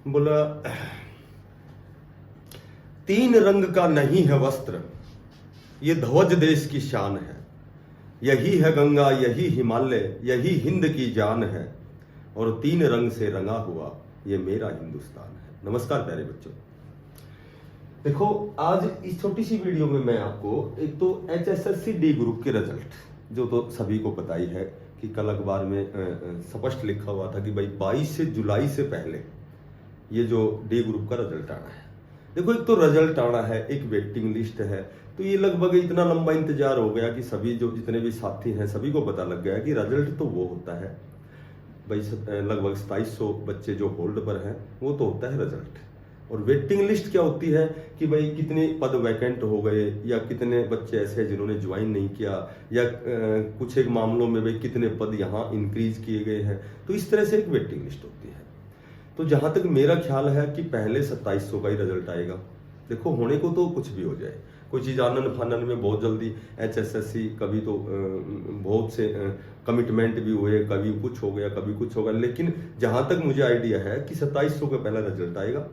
बोला, तीन रंग का नहीं है वस्त्र, ये ध्वज देश की शान है। यही है गंगा, यही हिमालय, यही हिंद की जान है, और तीन रंग से रंगा हुआ ये मेरा हिंदुस्तान है। नमस्कार प्यारे बच्चों, देखो आज इस छोटी सी वीडियो में मैं आपको एक तो HSSC डी ग्रुप के रिजल्ट, जो तो सभी को पता ही है कि कल अखबार में स्पष्ट लिखा हुआ था कि भाई 22 जुलाई से पहले ये जो डी ग्रुप का रिजल्ट आना है। देखो, एक तो रिजल्ट आना है, एक वेटिंग लिस्ट है, तो ये लगभग इतना लंबा इंतजार हो गया कि सभी जो जितने भी साथी हैं सभी को पता लग गया कि रिजल्ट तो वो होता है भाई, लगभग 2700 बच्चे जो होल्ड पर हैं वो तो होता है रिजल्ट। और वेटिंग लिस्ट क्या होती है कि भाई कितने पद वैकेंट हो गए, या कितने बच्चे ऐसे हैं जिन्होंने ज्वाइन नहीं किया, या कुछ एक मामलों में भाई कितने पद यहाँ इंक्रीज किए गए हैं। तो इस तरह से एक वेटिंग लिस्ट होती है। तो जहां तक मेरा ख्याल है कि पहले 2700 का ही रिजल्ट आएगा। देखो, होने को तो कुछ भी हो जाए, कोई चीज़ आनन फानन में बहुत जल्दी HSSC, कभी तो बहुत से कमिटमेंट भी हुए, कभी कुछ हो गया कभी कुछ होगा, लेकिन जहां तक मुझे आइडिया है कि 2700 का पहला रिजल्ट आएगा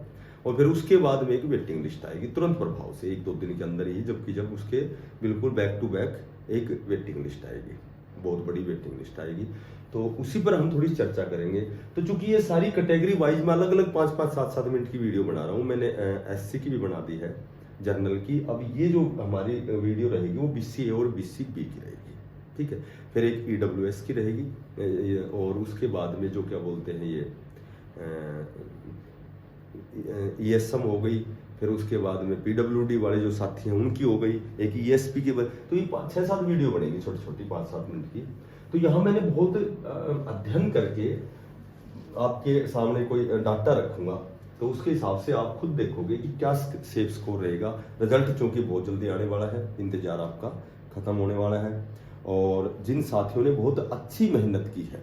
और फिर उसके बाद में एक वेटिंग लिस्ट आएगी तुरंत प्रभाव से 1-2 दिन के अंदर ही, जबकि जब उसके बिल्कुल बैक टू बैक एक वेटिंग लिस्ट आएगी, बहुत बड़ी वेटिंग लिस्ट आएगी। तो उसी पर हम थोड़ी चर्चा करेंगे। तो चूंकि ये सारी कैटेगरी वाइज में अलग अलग 5-5, 7-7 मिनट की वीडियो बना रहा हूँ, मैंने SC की भी बना दी है, जर्नल की। अब ये जो हमारी वीडियो रहेगी वो BCA और BCB की रहेगी, ठीक है। फिर एक EWS की रहेगी, और उसके बाद में जो क्या बोलते हैं ये ESM हो गई, फिर उसके बाद में PWD वाले जो साथी हैं उनकी हो गई, एक ESP की। तो ये 5-6-7 वीडियो बनेगी छोटी छोटी 5-7 मिनट की। तो यहाँ मैंने बहुत अध्ययन करके आपके सामने कोई डाटा रखूंगा, तो उसके हिसाब से आप खुद देखोगे कि क्या सेफ स्कोर रहेगा। रिजल्ट चूंकि बहुत जल्दी आने वाला है, इंतजार आपका खत्म होने वाला है, और जिन साथियों ने बहुत अच्छी मेहनत की है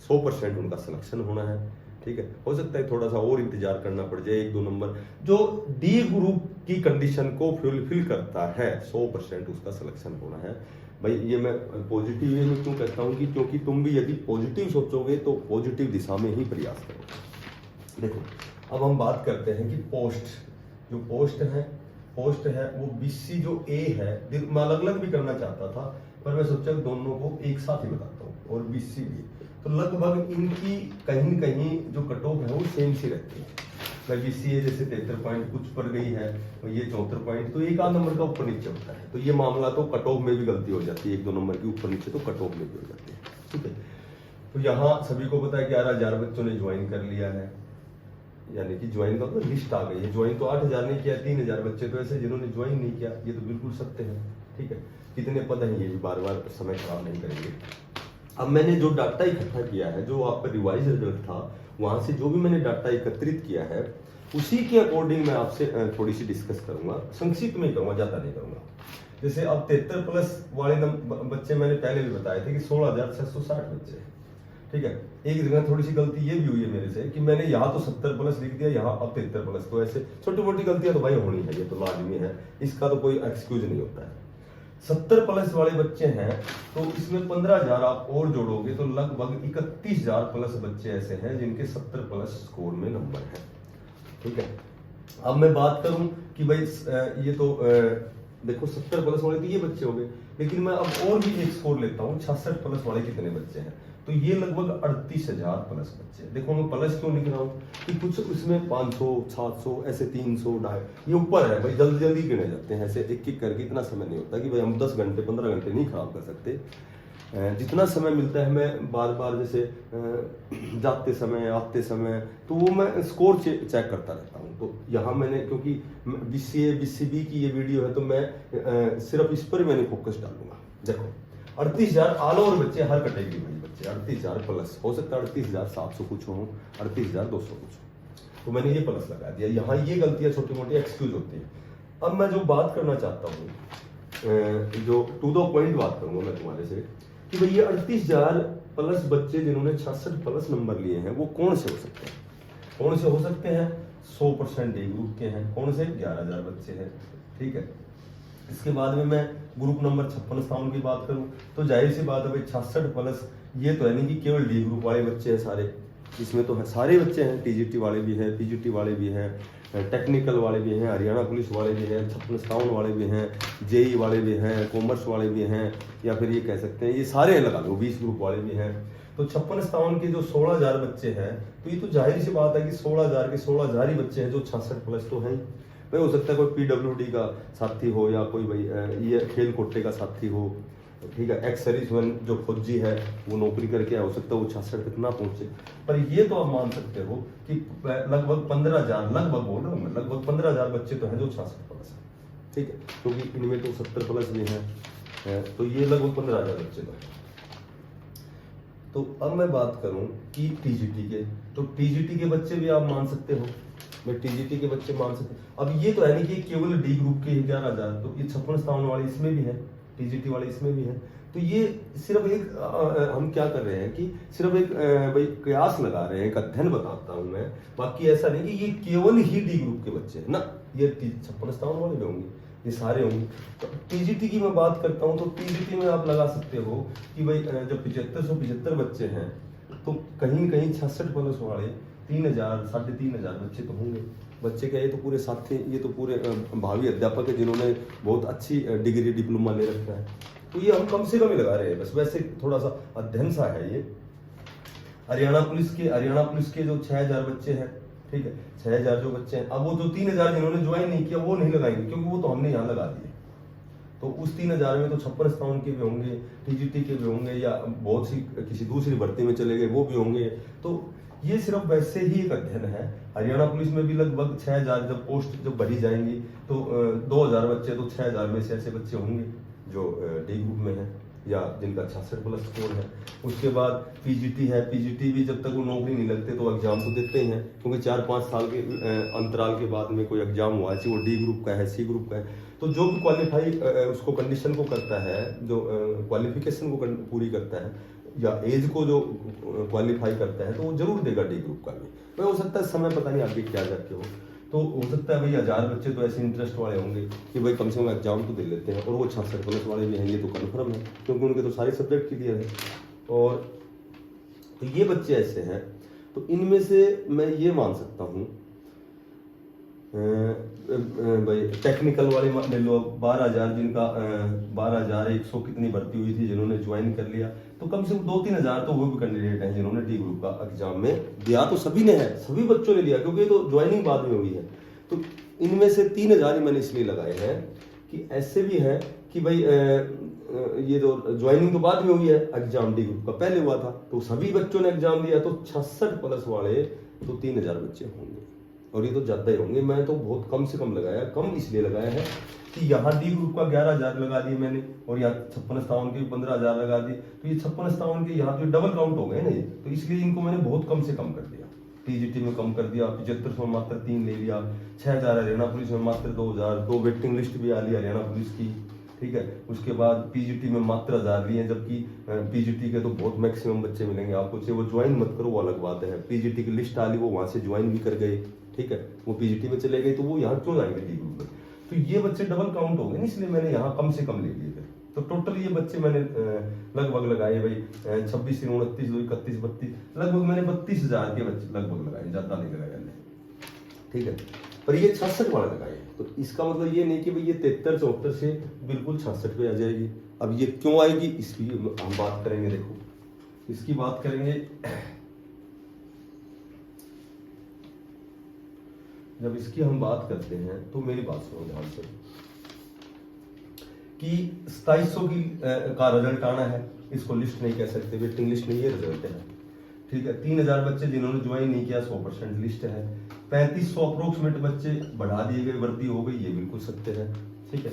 100% उनका सिलेक्शन होना है, ठीक है। हो सकता है थोड़ा सा और इंतजार करना पड़ जाए, 1-2 नंबर जो डी ग्रुप की कंडीशन को फुलफिल करता है 100% उसका सिलेक्शन होना है भाई। ये मैं पॉजिटिव वे में क्यों कहता हूँ कि क्योंकि तुम भी यदि पॉजिटिव सोचोगे तो पॉजिटिव दिशा में ही प्रयास करोगे। देखो, अब हम बात करते हैं कि पोस्ट है वो BC जो A है, मैं अलग अलग भी करना चाहता था पर मैं सोचा दोनों को एक साथ ही बताता हूँ, और BC भी। तो लगभग इनकी कहीं न कहीं जो कट ऑफ है वो सेम सी रहती है भाई। BCA जैसे 73 पॉइंट कुछ पर गई है, तो ये 74 पॉइंट, तो एक आध नंबर का ऊपर नीचे होता है। तो ये मामला तो कट ऑफ में भी गलती हो जाती है, 1-2 नंबर की ऊपर नीचे तो कट ऑफ में भी हो जाती है, ठीक है। तो यहाँ सभी को पता है 11,000 बच्चों ने ज्वाइन कर लिया है, यानी कि ज्वाइन का तो लिस्ट आ गई है। ज्वाइन तो 8,000 ने किया, 3,000 बच्चे तो ऐसे जिन्होंने ज्वाइन नहीं किया, ये तो बिल्कुल सत्य है, ठीक है। कितने पद हैं ये भी बार बार समय खराब नहीं करेंगे। अब मैंने जो डाटा इकट्ठा किया है, जो आपका रिवाइज रिजल्ट था, वहां से जो भी मैंने डाटा एकत्रित किया है उसी के अकॉर्डिंग मैं आपसे थोड़ी सी डिस्कस करूंगा, संक्षिप्त में करूंगा, ज्यादा नहीं करूंगा। जैसे अब 73+ वाले बच्चे मैंने पहले भी बताए थे कि 16,660 बच्चे, ठीक है। एक जगह थोड़ी सी गलती ये भी हुई है मेरे से कि मैंने यहाँ तो 70+ लिख दिया, यहाँ अब 73+। तो ऐसे छोटी मोटी गलतियां तो भाई होनी है, ये तो लाजमी है, इसका तो कोई एक्सक्यूज नहीं होता है। 70+ वाले बच्चे हैं तो इसमें 15,000 आप और जोड़ोगे तो लगभग 31,000+ बच्चे ऐसे हैं जिनके 70+ स्कोर में नंबर है, ठीक है। अब मैं बात करूं कि भाई ये तो देखो 70+ वाले तो ये बच्चे हो गए, लेकिन मैं अब और भी एक स्कोर लेता हूं, 66+ वाले कितने बच्चे हैं, तो ये लगभग 38,000+ बच्चे। देखो मैं प्लस क्यों लिख रहा हूँ कि कुछ इसमें 500, 700, ऐसे 300, 250 ये ऊपर है भाई, जल्दी जल्दी गिने जाते हैं, ऐसे एक एक करके इतना समय नहीं होता कि भाई हम 10 घंटे 15 घंटे नहीं खराब कर सकते। जितना समय मिलता है मैं बार बार जैसे जाते समय आते समय तो वो मैं स्कोर चेक करता रहता हूँ। तो यहाँ मैंने क्योंकि BCA BCB की ये वीडियो है तो मैं सिर्फ इस पर मैंने फोकस डालूंगा। देखो 38,000 ऑल ओवर बच्चे, हर कैटेगरी में बच्चे 38,000+, हो सकता है 38,700 कुछ हो, 38,200 कुछ हो, तो मैंने ये प्लस लगा दिया। यहाँ ये गलतियां छोटी मोटी एक्सक्यूज होती है। अब मैं जो बात करना चाहता हूँ, जो टू द पॉइंट बात करूंगा मैं तुम्हारे से कि भाई ये 38,000+ बच्चे जिन्होंने 66+ नंबर लिए हैं वो कौन से हो सकते हैं? कौन से हो सकते हैं? 100% डी ग्रुप के हैं। कौन से? 11,000 बच्चे हैं, ठीक है। इसके बाद में मैं ग्रुप नंबर 56 की बात करूं तो जाहिर सी बात है भाई 66+, ये तो है नहीं कि केवल डी ग्रुप वाले बच्चे हैं सारे, इसमें तो है, सारे बच्चे हैं, टीजीटी वाले भी हैं, पीजीटी वाले भी हैं, टेक्निकल वाले भी हैं, हरियाणा पुलिस वाले भी हैं, 56 वाले भी हैं, जेई वाले भी हैं, कॉमर्स वाले भी हैं, या फिर ये कह सकते हैं ये सारे लगा लो, 20 ग्रुप वाले भी हैं। तो 56 के जो 16,000 बच्चे हैं, तो ये तो जाहिर सी बात है कि 16,000 के 16,000 ही बच्चे हैं जो 66 प्लस तो हैं। भाई हो सकता है कोई पीडब्ल्यूडी का साथी हो, या कोई भाई ये खेल कोटे का साथी हो, ठीक है, एक्स सर्विसमैन जो फौजी है वो नौकरी करके हो सकता है वो 66 तक ना पहुंचे। पर ये तो आप मान सकते हो कि लगभग 15,000, लगभग बोल रहा हूँ मैं, लगभग 15,000 बच्चे तो हैं जो 66 प्लस है, ठीक है, क्योंकि इनमें तो 70 प्लस भी हैं, तो ये लगभग 15,000 बच्चे तो हैं। तो अब मैं बात करूं कि टीजीटी के, तो टीजीटी के बच्चे भी आप मान सकते हो, मैं टीजीटी के बच्चे मान सकते। अब ये तो है नहीं कि केवल डी ग्रुप के 11,000, तो ये 56 वाले इसमें भी है, टीजीटी वाले इसमें भी है। तो ये सिर्फ एक हम क्या कर रहे हैं कि सिर्फ एक भाई कयास लगा रहे हैं, एक अध्ययन बताता हूं मैं, बाकी ऐसा नहीं कि ये केवल ही डी ग्रुप के बच्चे हैं ना, ये 56 वाले भी होंगे, ये सारे होंगे। तो टीजीटी की मैं बात करता हूं, तो टीजीटी में आप लगा सकते हो कि भाई जब 7575 बच्चे हैं, तो कहीं कहीं 66 प्लस वाले 3,000 3,500 बच्चे तो होंगे। बच्चे क्या, ये तो पूरे साथी, ये तो पूरे भावी अध्यापक है जिन्होंने बहुत अच्छी डिग्री डिप्लोमा ले रखा है, तो ये हम कम से कम ही लगा रहे हैं बस, वैसे थोड़ा सा अध्ययन सा है ये। हरियाणा पुलिस के जो 6,000 बच्चे हैं, ठीक है, 6,000 जो बच्चे हैं, अब वो जो 3,000 जिन्होंने ज्वाइन नहीं किया वो नहीं लगाएंगे, क्योंकि वो तो हमने यहाँ लगा दिए। तो उस 3,000 में तो 56 के भी होंगे, टीजीटी के भी होंगे, या बहुत सी किसी दूसरी भर्ती में चले गए वो भी होंगे। तो ये सिर्फ वैसे ही एक अध्ययन है। हरियाणा पुलिस में भी लगभग 6,000 जब पोस्ट जब भरी जाएंगी, तो 2,000 बच्चे, तो 6,000 में से ऐसे बच्चे होंगे जो डी ग्रुप में है या जिनका 66 प्लस स्कोर है। उसके बाद पीजीटी है, पीजीटी भी जब तक वो नौकरी नहीं लगते तो एग्जाम तो देते ही हैं, क्योंकि 4-5 साल के अंतराल के बाद में कोई एग्जाम हुआ, चाहे वो डी ग्रुप का है, सी ग्रुप का है, तो जो भी क्वालिफाई उसको कंडीशन को करता है, जो क्वालिफिकेशन को पूरी करता है या एज को जो क्वालिफाई करता है, तो वो जरूर देगा डी ग्रुप का भी। मैं हो सकता है समय पता नहीं आगे क्या जाके हो, तो हो सकता है भाई 1,000 बच्चे तो ऐसे इंटरेस्ट वाले होंगे कि भाई कम से कम एग्जाम तो दे लेते हैं, और वो 66 प्लस वाले भी हैं, ये तो कन्फर्म है, क्योंकि उनके तो सारे सब्जेक्ट क्लियर है। और तो ये बच्चे ऐसे हैं, तो इनमें से मैं ये मान सकता हूँ भाई टेक्निकल वाले ले लो, 12,000 जिनका 12,100 कितनी भर्ती हुई थी जिन्होंने ज्वाइन कर लिया, तो कम से कम 2-3,000 तो वो भी कैंडिडेट हैं जिन्होंने डी ग्रुप का एग्जाम में दिया, तो सभी ने है, सभी बच्चों ने लिया, क्योंकि ये तो ज्वाइनिंग बाद में हुई है। तो इनमें से 3,000 ही मैंने इसलिए लगाए हैं कि ऐसे भी है कि भाई ये तो ज्वाइनिंग तो बाद में हुई है, एग्जाम डी ग्रुप का पहले हुआ था, तो सभी बच्चों ने एग्जाम दिया, तो 66 प्लस वाले तो 3,000 बच्चे होंगे, और ये तो ज्यादा ही होंगे। मैं तो बहुत कम से कम लगाया, कम इसलिए लगाया है कि यहाँ डी ग्रुप का 11,000 लगा दिए मैंने, और यहाँ 56 के 15,000 लगा दिए, तो ये 56 के यहाँ तो डबल काउंट हो गए ना ये, तो इसलिए इनको मैंने बहुत कम से कम कर दिया। टीजीटी में कम कर दिया, 75 में मात्र 3 ले लिया, 6,000 हरियाणा पुलिस में मात्र 2,000, 2 वेटिंग लिस्ट भी आ ली हरियाणा पुलिस की, ठीक है। उसके बाद पीजीटी में मात्र 1,000 लिए, जबकि पीजीटी के तो बहुत मैक्सिमम बच्चे मिलेंगे आपको, चाहे वो ज्वाइन मत करो वो अलग बात है, पीजीटी की लिस्ट आ ली, वो वहां से ज्वाइन भी कर गए, ठीक है, वो पीजीटी में चले गए, तो वो यहाँ क्यों आएंगे डी ग्रुप में, तो ये बच्चे डबल काउंट हो गए, इसलिए मैंने यहाँ कम से कम ले लिए थे। तो टोटल ये बच्चे मैंने लगभग लगाए भाई 26, 29, 31, 32, लगभग मैंने 32,000 के बच्चे लगभग लगाए, ज्यादा नहीं लगाए मैंने, ठीक है। पर ये 66 वाले लगाए, तो इसका मतलब ये नहीं कि भाई ये 73-74 से बिल्कुल 66 पे आ जाएगी। अब ये क्यों आएगी इसकी हम बात करेंगे, देखो इसकी बात करेंगे। जब इसकी हम बात करते हैं तो मेरी बात सुनो ध्यान से, कि 2700 की का रिजल्ट आना है, इसको लिस्ट नहीं कह सकते, वेटिंग लिस्ट नहीं, ये रिजल्ट है, ठीक है। 3,000 बच्चे जिन्होंने ज्वाइन नहीं किया, 100% लिस्ट है। 3500 अप्रोक्सीमेट बच्चे बढ़ा दिए गए, भर्ती हो गई, ये बिल्कुल सत्य है, ठीक है।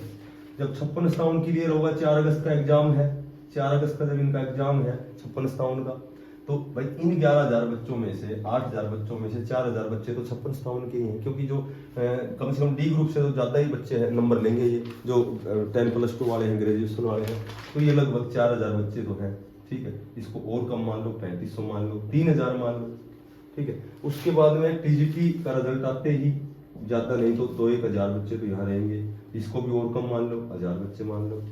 जब 56 क्लियर होगा, 4 अगस्त का एग्जाम है, 4 अगस्त का जब इनका एग्जाम है 56 का, तो भाई इन 11,000 बच्चों में से 8,000 बच्चों में से 4,000 बच्चे तो 56 के ही हैं, क्योंकि जो कम से कम डी ग्रुप से तो ज्यादा ही बच्चे हैं, नंबर लेंगे ये, जो 10+2 वाले हैं, ग्रेजुएशन वाले हैं, तो ये लगभग 4,000 बच्चे तो हैं, ठीक है। इसको और कम मान लो, 3500 मान लो, 3,000 मान लो, ठीक है। उसके बाद में टीजीटी का रिजल्ट आते ही ज्यादा नहीं तो 2-1,000 बच्चे तो यहाँ रहेंगे, इसको भी और कम मान लो, 1,000 बच्चे मान लो,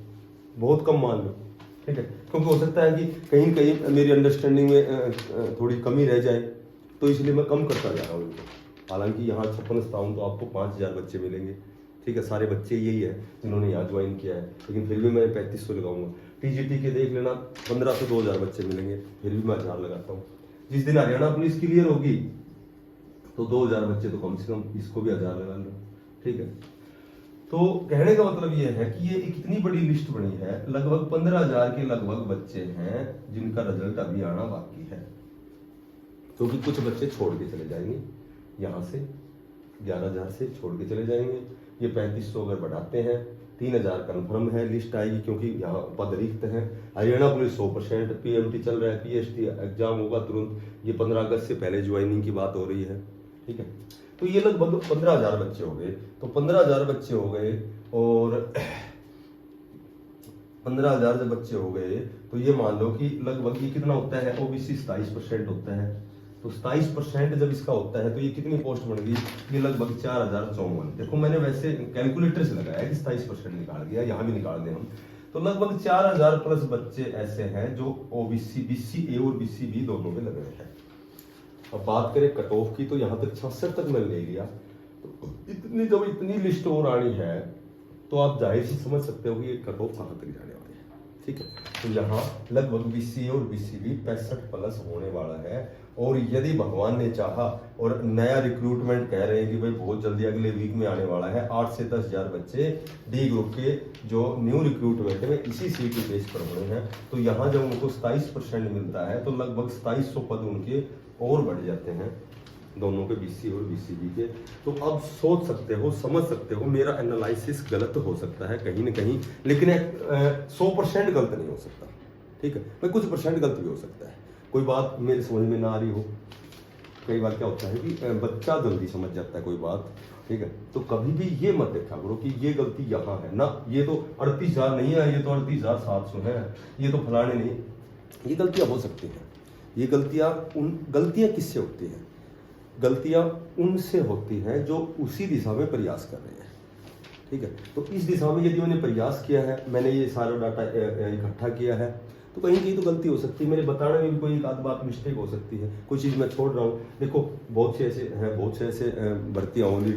बहुत कम मान लो, ठीक है। क्योंकि हो सकता है कि कहीं कहीं मेरी अंडरस्टैंडिंग में थोड़ी कमी रह जाए, तो इसलिए मैं कम करता जा रहा हूँ इनको। हालांकि यहाँ 56-57 तो आपको 5000 बच्चे मिलेंगे, ठीक है, सारे बच्चे यही है जिन्होंने यहाँ ज्वाइन किया है, लेकिन फिर भी मैं 3500 लगाऊंगा। टीजीटी के देख लेना 15 से 2000 बच्चे मिलेंगे, फिर भी मैं 1000 लगाता हूँ। जिस दिन हरियाणा पुलिस क्लियर होगी तो 2000 बच्चे तो कम से कम, इसको भी 1000 लगा लो, ठीक है। तो कहने का मतलब ये है कि ये एक इतनी बड़ी लिस्ट बनी है, लगभग 15,000 के लगभग बच्चे हैं जिनका रिजल्ट अभी आना बाकी है, क्योंकि तो कुछ बच्चे छोड़ के चले जाएंगे यहाँ से, 11,000 से छोड़ के चले जाएंगे। ये 3500 अगर बढ़ाते हैं, 3000 कन्फर्म है, लिस्ट आएगी, क्योंकि यहाँ पद रिक्त हैं। हरियाणा पुलिस 100%, पीएमटी चल रहा है, पीएसटी एग्जाम होगा तुरंत, ये 15 अगस्त से पहले ज्वाइनिंग की बात हो रही है, ठीक है। तो ये लगभग 15,000 बच्चे हो गए, तो 15,000 बच्चे हो गए, और 15,000 जब बच्चे हो गए तो ये मान लो कि लगभग ये कितना होता है, ओबीसी 27% होता है, तो 27% जब इसका होता है तो ये कितनी पोस्ट बन गई, ये लगभग 4054। देखो मैंने वैसे कैलकुलेटर से लगाया कि 27% निकाल दिया, यहाँ भी निकाल दें हम, तो लगभग 4000 प्लस बच्चे ऐसे हैं जो ओबीसी, बीसी ए और बीसी बी दोनों में लग रहे हैं। अब बात करें कट ऑफ की, तो यहाँ तक 66 तक मैंने ले लिया, तो इतनी जब इतनी लिस्ट और आनी है तो आप जाहिर से समझ सकते हो कि ये कट ऑफ कहाँ तक जाने वाली है, ठीक है। तो यहाँ लगभग बीसी और बीसीबी 65 प्लस होने वाला है, और यदि भगवान ने चाहा और नया रिक्रूटमेंट कह रहे हैं कि भाई बहुत जल्दी अगले वीक में आने वाला है, 8 से 10,000 बच्चे डी ग्रुप के जो न्यू रिक्रूटमेंट में इसी सीट के बेस पर होने हैं, तो यहाँ जब उनको 27% मिलता है तो लगभग 2700 पद उनके और बढ़ जाते हैं, दोनों के बीसी और बीसीबी के। तो अब सोच सकते हो, समझ सकते हो, मेरा एनालिसिस गलत हो सकता है कहीं ना कहीं, लेकिन 100% गलत नहीं हो सकता, ठीक है, भाई कुछ परसेंट गलत भी हो सकता है, कोई बात मेरी समझ में ना आ रही हो। कई बार क्या होता है कि बच्चा जल्दी समझ जाता है कोई बात, ठीक है, तो कभी भी ये मत देखा करो कि ये गलती यहाँ है ना, ये तो 38,000 नहीं है, ये तो 38,700 है, ये तो फलाने नहीं, ये गलतियां हो सकती हैं। ये गलतियां किससे होती हैं? गलतियां उनसे होती हैं जो उसी दिशा में प्रयास कर रहे हैं, ठीक है। तो इस दिशा में यदि मैंने प्रयास किया है, मैंने ये सारा डाटा इकट्ठा किया है, तो कहीं कहीं तो गलती हो सकती है, मेरे बताने में भी कोई एक आध बात मिस्टेक हो सकती है, कोई चीज़ मैं छोड़ रहा हूँ। देखो बहुत से ऐसे भर्तियाँ होली,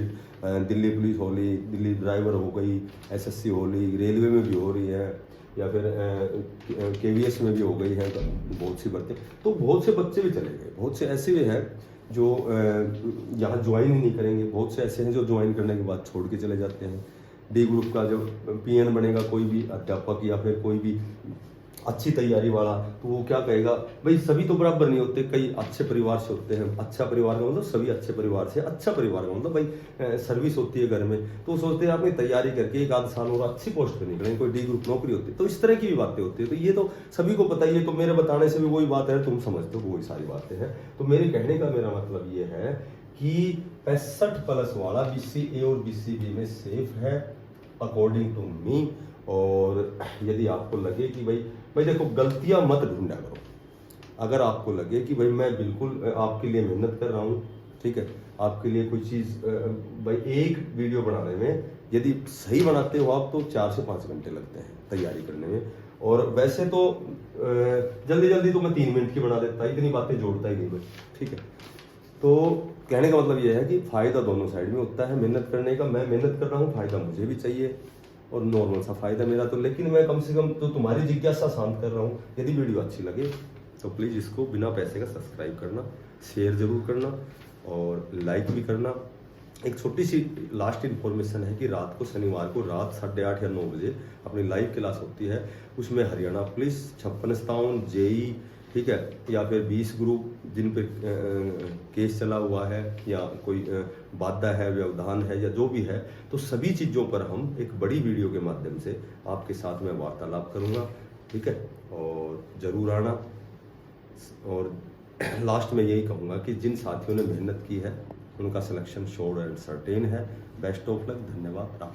दिल्ली पुलिस होली, दिल्ली ड्राइवर हो गई, एसएससी होली, रेलवे में भी हो रही है, या फिर केवीएस में भी हो गई है बहुत सी भर्ती, तो बहुत से बच्चे भी चले गए, बहुत से ऐसे भी हैं जो यहाँ ज्वाइन ही नहीं करेंगे, बहुत से ऐसे हैं जो ज्वाइन करने के बाद छोड़ के चले जाते हैं। डी ग्रुप का जब पीएन बनेगा कोई भी अध्यापक या फिर कोई भी अच्छी तैयारी वाला, तो वो क्या कहेगा, भाई सभी तो बराबर नहीं होते, कई अच्छे परिवार से होते हैं, अच्छा परिवार का मतलब सभी अच्छे परिवार से, अच्छा परिवार का मतलब भाई सर्विस होती है घर में, तो वो सोचते हैं आपने तैयारी करके 1 आध साल और अच्छी पोस्ट पे निकलेंगे, कोई डी ग्रुप नौकरी होती है, तो इस तरह की भी बातें होती है। तो ये तो सभी को पता ही है, तो मेरे बताने से भी वही बात है, तुम समझते हो वही सारी बातें हैं। तो मेरे कहने का मेरा मतलब ये है कि 65 प्लस वाला बीसी ए और बीसीबी में सेफ है अकॉर्डिंग टू मी। और यदि आपको लगे कि भाई देखो गलतियां मत ढूंढा करो, अगर आपको लगे कि भाई मैं बिल्कुल आपके लिए मेहनत कर रहा हूँ, ठीक है, आपके लिए कोई चीज़ भाई एक वीडियो बनाने में यदि सही बनाते हो आप तो 4 से 5 घंटे लगते हैं तैयारी करने में, और वैसे तो जल्दी जल्दी तो मैं 3 मिनट की बना देता, इतनी बातें जोड़ता ही नहीं मैं, ठीक है। तो कहने का मतलब यह है कि फ़ायदा दोनों साइड में होता है मेहनत करने का, मैं मेहनत कर रहा हूँ, फ़ायदा मुझे भी चाहिए और नॉर्मल सा फ़ायदा मेरा, तो लेकिन मैं कम से कम तो तुम्हारी जिज्ञासा शांत कर रहा हूँ। यदि वीडियो अच्छी लगे तो प्लीज़ इसको बिना पैसे का सब्सक्राइब करना, शेयर ज़रूर करना और लाइक भी करना। एक छोटी सी लास्ट इन्फॉर्मेशन है कि रात को, शनिवार को रात 8:30 या 9 बजे अपनी लाइव क्लास होती है, उसमें हरियाणा पुलिस, 56 जेई, ठीक है, या फिर 20 ग्रुप जिन पे केस चला हुआ है या कोई वादा है, व्यवधान है या जो भी है, तो सभी चीज़ों पर हम एक बड़ी वीडियो के माध्यम से आपके साथ में वार्तालाप करूँगा, ठीक है, और ज़रूर आना। और लास्ट में यही कहूँगा कि जिन साथियों ने मेहनत की है उनका सिलेक्शन श्योर एंड सर्टेन है। बेस्ट ऑफ लक, धन्यवाद।